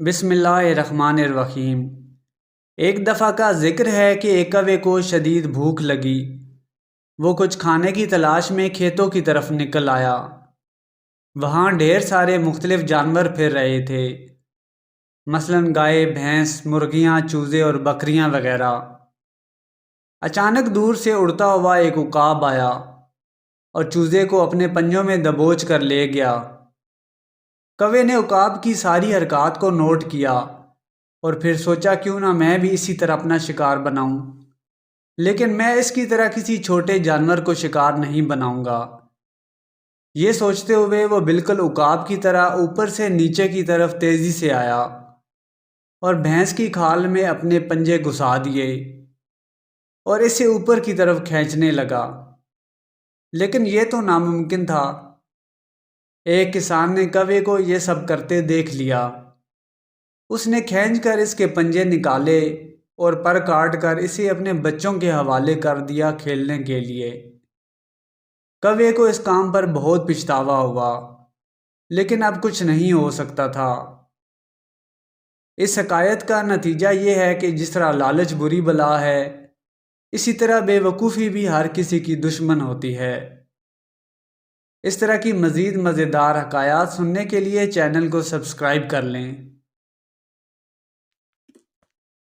بسم اللہ الرحمن الرحیم۔ ایک دفعہ کا ذکر ہے کہ ایک کوے کو شدید بھوک لگی۔ وہ کچھ کھانے کی تلاش میں کھیتوں کی طرف نکل آیا۔ وہاں ڈھیر سارے مختلف جانور پھر رہے تھے، مثلاً گائے، بھینس، مرغیاں، چوزے اور بکریاں وغیرہ۔ اچانک دور سے اڑتا ہوا ایک عقاب آیا اور چوزے کو اپنے پنجوں میں دبوچ کر لے گیا۔ کوے نے عقاب کی ساری حرکات کو نوٹ کیا اور پھر سوچا کیوں نہ میں بھی اسی طرح اپنا شکار بناؤں، لیکن میں اس کی طرح کسی چھوٹے جانور کو شکار نہیں بناؤں گا۔ یہ سوچتے ہوئے وہ بالکل عقاب کی طرح اوپر سے نیچے کی طرف تیزی سے آیا اور بھینس کی کھال میں اپنے پنجے گھسا دیے اور اسے اوپر کی طرف کھینچنے لگا، لیکن یہ تو ناممکن تھا۔ ایک کسان نے کوے کو یہ سب کرتے دیکھ لیا۔ اس نے کھینچ کر اس کے پنجے نکالے اور پر کاٹ کر اسے اپنے بچوں کے حوالے کر دیا کھیلنے کے لیے۔ کوے کو اس کام پر بہت پچھتاوا ہوا، لیکن اب کچھ نہیں ہو سکتا تھا۔ اس حکایت کا نتیجہ یہ ہے کہ جس طرح لالچ بری بلا ہے، اسی طرح بے وقوفی بھی ہر کسی کی دشمن ہوتی ہے۔ اس طرح کی مزید مزیدار حکایات سننے کے لیے چینل کو سبسکرائب کر لیں۔